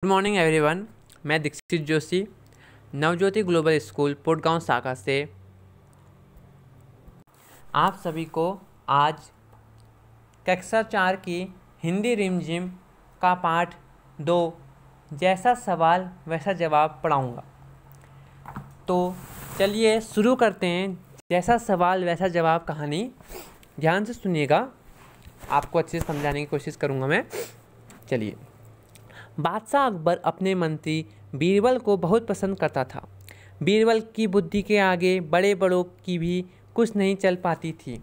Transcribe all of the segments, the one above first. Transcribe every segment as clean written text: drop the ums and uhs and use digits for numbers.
Good morning everyone. मैं Dixit Joshi Navjyoti global school पोटगांव शाखा से आप सभी को आज कक्षा 4 की हिंदी रिमझिम का पाठ 2 जैसा सवाल वैसा जवाब पढ़ाऊंगा। तो चलिए शुरू करते हैं। जैसा सवाल वैसा जवाब कहानी ध्यान से सुनिएगा, आपको अच्छे से समझाने की कोशिश करूंगा मैं। चलिए। बादशाह अकबर अपने मंत्री बीरबल को बहुत पसंद करता था। बीरबल की बुद्धि के आगे बड़े बड़ों की भी कुछ नहीं चल पाती थी।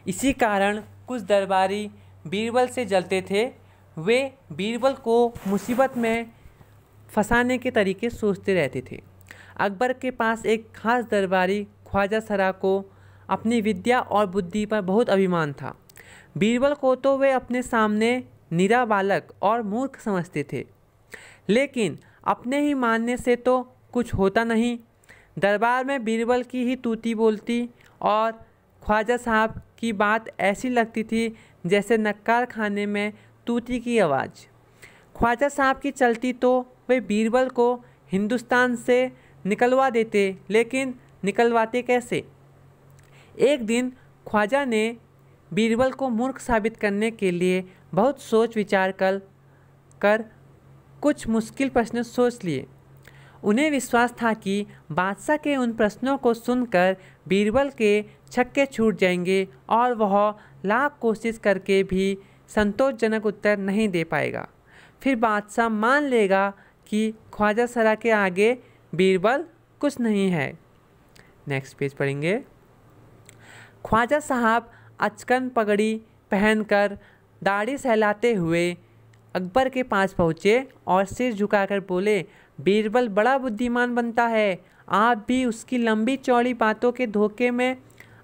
इसी कारण कुछ दरबारी बीरबल से जलते थे। वे बीरबल को मुसीबत में फंसाने के तरीके सोचते रहते थे। अकबर के पास एक खास दरबारी ख्वाजा सरा को अपनी विद्या और बुद्धि पर बहुत अभिमान था। बीरबल को तो वे अपने सामने निरा बालक और मूर्ख समझते थे, लेकिन अपने ही मानने से तो कुछ होता नहीं। दरबार में बीरबल की ही तूती बोलती और ख्वाजा साहब की बात ऐसी लगती थी जैसे नक्कार खाने में तूती की आवाज़। ख्वाजा साहब की चलती तो वे बीरबल को हिंदुस्तान से निकलवा देते, लेकिन निकलवाते कैसे? एक दिन ख्वाजा ने बीरबल को मूर्ख साबित करने के लिए बहुत सोच विचार कर कुछ मुश्किल प्रश्न सोच लिए। उन्हें विश्वास था कि बादशाह के उन प्रश्नों को सुनकर बीरबल के छक्के छूट जाएंगे और वह लाख कोशिश करके भी संतोषजनक उत्तर नहीं दे पाएगा। फिर बादशाह मान लेगा कि ख्वाजा सरा के आगे बीरबल कुछ नहीं है। नेक्स्ट पेज पढ़ेंगे। ख्वाजा साहब अचकन पगड़ी पहनकर दाढ़ी सहलाते हुए अकबर के पास पहुँचे और सिर झुकाकर बोले, बीरबल बड़ा बुद्धिमान बनता है, आप भी उसकी लंबी चौड़ी बातों के धोखे में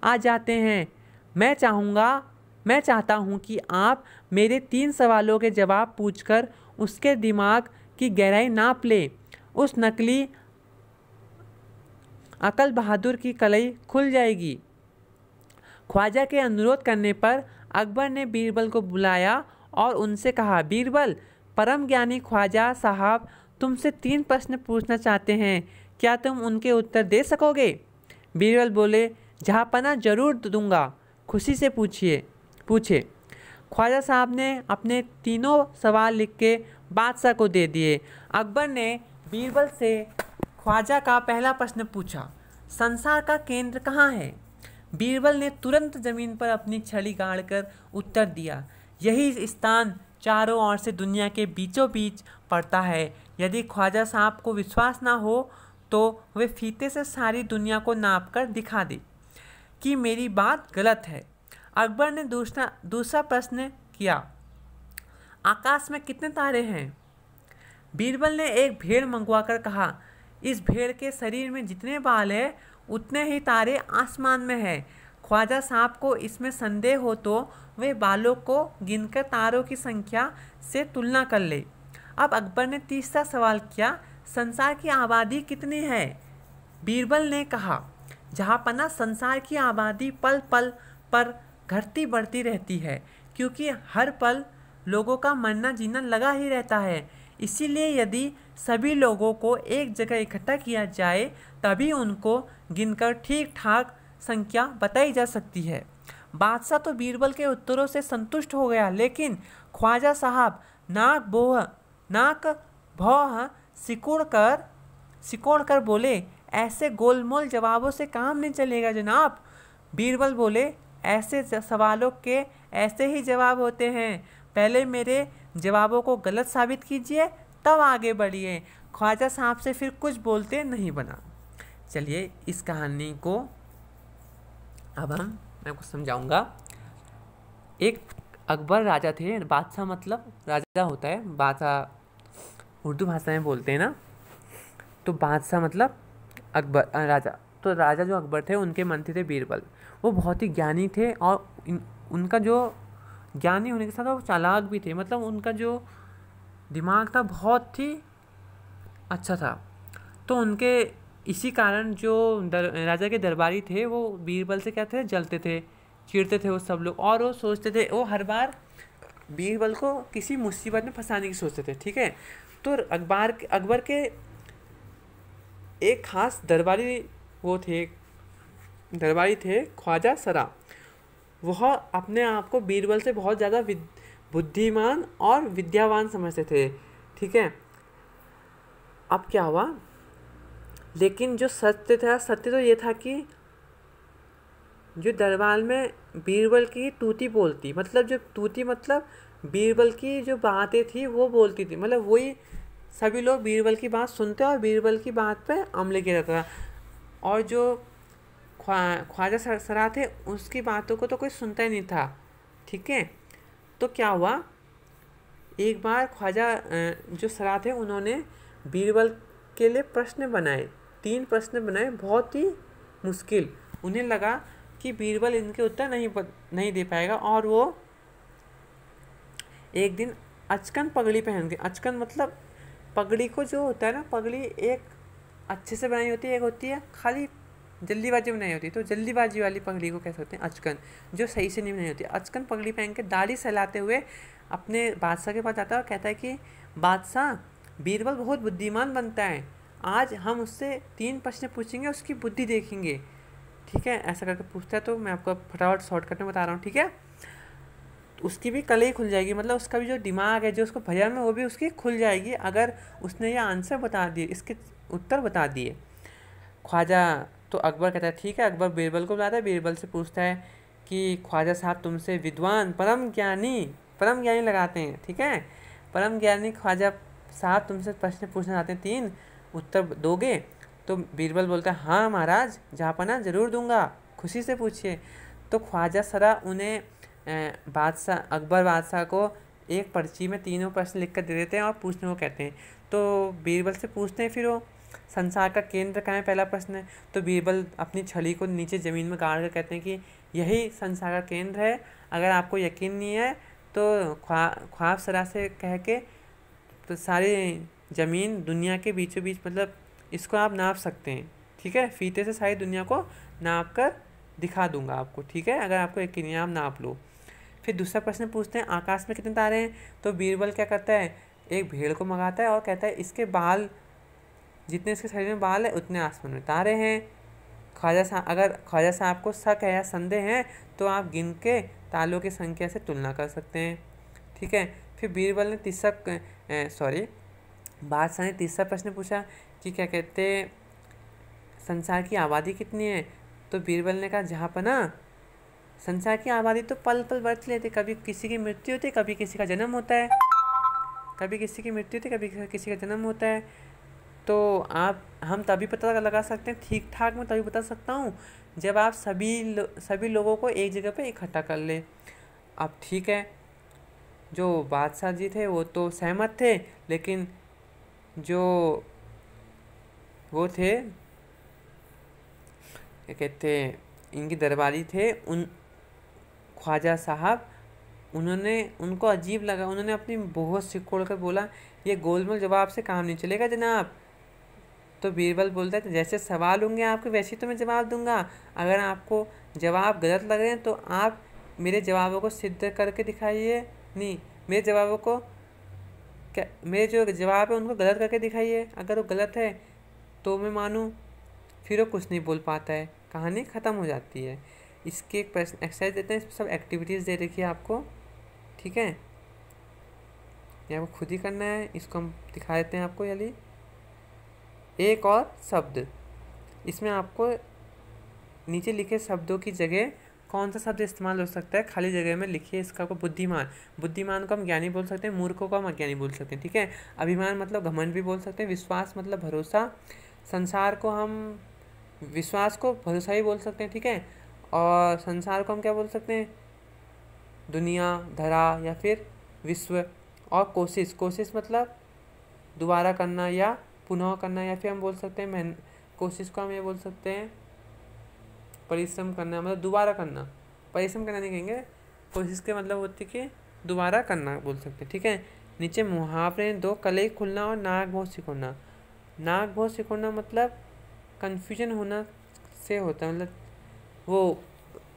आ जाते हैं। मैं चाहता हूँ कि आप मेरे 3 सवालों के जवाब पूछकर उसके दिमाग की गहराई नाप लें। उस नकली अकल बहादुर की कलई खुल जाएगी। ख्वाजा के अनुरोध करने पर अकबर ने बीरबल को बुलाया और उनसे कहा, बीरबल, परम ज्ञानी ख्वाजा साहब तुमसे 3 प्रश्न पूछना चाहते हैं, क्या तुम उनके उत्तर दे सकोगे? बीरबल बोले, जहाँपना जरूर दूंगा, खुशी से पूछे। ख्वाजा साहब ने अपने 3 सवाल लिख के बादशाह को दे दिए। अकबर ने बीरबल से ख्वाजा का पहला प्रश्न पूछा, संसार का केंद्र कहाँ है? बीरबल ने तुरंत जमीन पर अपनी छड़ी गाड़कर उत्तर दिया, यही स्थान चारों ओर से दुनिया के बीचों बीच पड़ता है। यदि ख्वाजा साहब को विश्वास ना हो तो वे फीते से सारी दुनिया को नापकर दिखा दे कि मेरी बात गलत है। अकबर ने दूसरा प्रश्न किया, आकाश में कितने तारे हैं? बीरबल ने एक भेड़ मंगवाकर कहा, इस भेड़ के शरीर में जितने बाल हैं उतने ही तारे आसमान में हैं। ख्वाजा साहब को इसमें संदेह हो तो वे बालों को गिनकर तारों की संख्या से तुलना कर ले। अब अकबर ने तीसरा सवाल किया, संसार की आबादी कितनी है? बीरबल ने कहा, जहाँपना संसार की आबादी पल पल पर घटती बढ़ती रहती है, क्योंकि हर पल लोगों का मरना जीना लगा ही रहता है। इसीलिए यदि सभी लोगों को एक जगह इकट्ठा किया जाए तभी उनको गिनकर ठीक ठाक संख्या बताई जा सकती है। बादशाह तो बीरबल के उत्तरों से संतुष्ट हो गया, लेकिन ख्वाजा साहब नाक भौं सिकोड़ कर बोले, ऐसे गोलमोल जवाबों से काम नहीं चलेगा जनाब। बीरबल बोले, ऐसे सवालों के ऐसे ही जवाब होते हैं, पहले मेरे जवाबों को गलत साबित कीजिए तब आगे बढ़िए। ख्वाजा साहब से फिर कुछ बोलते नहीं बना। चलिए इस कहानी को अब मैं कुछ समझाऊंगा। एक अकबर राजा थे। बादशाह मतलब राजा होता है, बादशाह उर्दू भाषा में बोलते हैं ना, तो बादशाह मतलब अकबर राजा। तो राजा जो अकबर थे उनके मंत्री थे बीरबल। वो बहुत ही ज्ञानी थे और उनका जो ज्ञानी होने के साथ वो चालाक भी थे, मतलब उनका जो दिमाग था बहुत ही अच्छा था। तो उनके इसी कारण जो राजा के दरबारी थे वो बीरबल से क्या थे, जलते थे, चिढ़ते थे वो सब लोग, और वो सोचते थे, वो हर बार बीरबल को किसी मुसीबत में फंसाने की सोचते थे। ठीक है, तो अकबर के एक खास दरबारी थे ख्वाजा सरा। वह अपने आप को बीरबल से बहुत ज़्यादा बुद्धिमान और विद्यावान समझते थे। ठीक है, अब क्या हुआ, लेकिन जो सत्य तो ये था कि जो दरबार में बीरबल की तूती बोलती, मतलब जो तूती मतलब बीरबल की जो बातें थी वो बोलती थी, मतलब वही सभी लोग बीरबल की बात सुनते और बीरबल की बात पे अमल किया जाता था। और जो ख्वाजा सरा थे उसकी बातों को तो कोई सुनता ही नहीं था। ठीक है, तो क्या हुआ, एक बार ख्वाजा जो सरा थे उन्होंने बीरबल के लिए प्रश्न बनाए, 3 प्रश्न बनाए, बहुत ही मुश्किल। उन्हें लगा कि बीरबल इनके उत्तर नहीं दे पाएगा, और वो एक दिन अचकन पगड़ी पहन के, अचकन मतलब पगड़ी को जो होता है ना, पगड़ी एक अच्छे से बनाई होती है, एक होती है खाली जल्दीबाजी बनाई होती है। तो जल्दीबाजी वाली पगड़ी को कह सकते हैं अचकन, जो सही से नहीं बनाई होती। अचकन पगड़ी पहन के दाढ़ी सहलाते हुए अपने बादशाह के पास जाता है और कहता है कि बादशाह, बीरबल बहुत बुद्धिमान बनता है, आज हम उससे 3 प्रश्न पूछेंगे, उसकी बुद्धि देखेंगे। ठीक है, ऐसा करके पूछता है। तो मैं आपको फटाफट शॉर्टकट में बता रहा हूँ। ठीक है, उसकी भी कल ही खुल जाएगी, मतलब उसका भी जो दिमाग है, जो उसको भजन में, वो भी उसकी खुल जाएगी अगर उसने ये आंसर बता दिए, इसके उत्तर बता दिए। ख्वाजा तो अकबर कहता है ठीक है। अकबर बीरबल को बुलाता है, बीरबल से पूछता है कि ख्वाजा साहब तुमसे विद्वान परम ज्ञानी लगाते हैं। ठीक है, परम ज्ञानी ख्वाजा साहब तुमसे प्रश्न पूछना चाहते हैं, 3 उत्तर दोगे? तो बीरबल बोलता है हाँ महाराज, जहाँपना ज़रूर दूंगा, खुशी से पूछिए। तो ख्वाजा सरा उन्हें अकबर बादशाह को एक पर्ची में 3 प्रश्न लिख कर दे देते हैं और पूछने को कहते हैं। तो बीरबल से पूछते हैं फिर वो, संसार का केंद्र कहाँ है, पहला प्रश्न है। तो बीरबल अपनी छड़ी को नीचे ज़मीन में गाड़ कर कहते हैं कि यही संसार का केंद्र है, अगर आपको यकीन नहीं है तो ख्वाब सरा से कह के तो सारी ज़मीन दुनिया के बीचों बीच, मतलब इसको आप नाप सकते हैं। ठीक है, फीते से सारी दुनिया को नाप कर दिखा दूंगा आपको। ठीक है, अगर आपको यकीन नहीं है आप नाप लो। फिर दूसरा प्रश्न पूछते हैं आकाश में कितने तारे हैं? तो बीरबल क्या करता है, एक भेड़ को मंगाता है और कहता है इसके बाल, जितने इसके शरीर में बाल है उतने आसमान में तारे हैं। अगर ख्वाजा साहब को शक है या संदेह है तो आप गिन के तालों की संख्या से तुलना कर सकते हैं। ठीक है, फिर बीरबल ने बादशाह ने तीसरा प्रश्न पूछा कि क्या कहते संसार की आबादी कितनी है? तो बीरबल ने कहा जहाँपना, संसार की आबादी तो पल पल बढ़ लेती, कभी किसी की मृत्यु होती है, कभी किसी का जन्म होता है, कभी किसी का जन्म होता है। तो हम तभी पता लगा सकते हैं, ठीक ठाक मैं तभी बता सकता हूँ जब आप सभी लोगों को एक जगह पे इकट्ठा कर ले। अब ठीक है, जो बादशाह जी थे वो तो सहमत थे, लेकिन जो वो थे क्या कहते इनके दरबारी थे, उन ख्वाजा साहब, उनको अजीब लगा। उन्होंने अपनी बहुत सिकोड़ कर बोला ये गोलमोल जवाब से काम नहीं चलेगा जनाब। तो बीरबल बोलता है जैसे सवाल होंगे आपके वैसे तो मैं जवाब दूंगा, अगर आपको जवाब गलत लग रहे हैं तो आप मेरे जवाबों को सिद्ध करके दिखाइए, नहीं मेरे जो जवाब है उनको गलत करके दिखाइए, अगर वो गलत है तो मैं मानूँ। फिर वो कुछ नहीं बोल पाता है, कहानी ख़त्म हो जाती है। इसके एक एक्सरसाइज देते हैं, सब एक्टिविटीज़ दे रखी है आपको। ठीक है, ये आपको खुद ही करना है, इसको हम दिखा देते हैं आपको। यदि एक और शब्द, इसमें आपको नीचे लिखे शब्दों की जगह कौन सा शब्द इस्तेमाल हो सकता है, खाली जगह में लिखिए इसका को बुद्धिमान को हम ज्ञानी बोल सकते हैं, मूर्खों को हम अज्ञानी बोल सकते हैं। ठीक है, अभिमान मतलब घमंड भी बोल सकते हैं, विश्वास मतलब भरोसा, संसार को हम विश्वास को भरोसा ही बोल सकते हैं। ठीक है, और संसार को हम क्या बोल सकते हैं, दुनिया, धरा या फिर विश्व। और कोशिश मतलब दोबारा करना या पुनः करना, या फिर हम बोल सकते हैं कोशिश को हम ये बोल सकते हैं परिश्रम करना, मतलब दोबारा करना। परिश्रम करना नहीं कहेंगे, कोशिश के मतलब होती है कि दोबारा करना बोल सकते हैं। ठीक है, नीचे मुहावरे 2, कलई खुलना और नाक बहुत सिकुड़ना। नाक बहुत सिकुड़ना मतलब कन्फ्यूजन होना से होता है, मतलब वो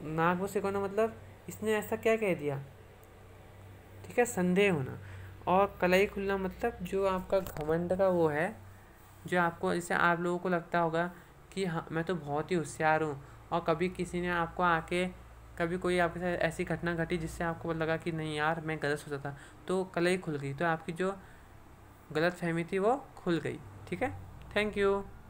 नाक बहुत सिकुड़ना मतलब इसने ऐसा क्या कह दिया। ठीक है, संदेह होना। और कलाई खुलना मतलब जो आपका घमंड का वो है, जो आपको, जैसे आप लोगों को लगता होगा कि हाँ मैं तो बहुत ही होशियार हूँ, और कभी किसी ने आपको आके, कभी कोई आपके साथ ऐसी घटना घटी जिससे आपको लगा कि नहीं यार मैं गलत सोचा था, तो कलाई खुल गई, तो आपकी जो गलत फहमी थी वो खुल गई। ठीक है, थैंक यू।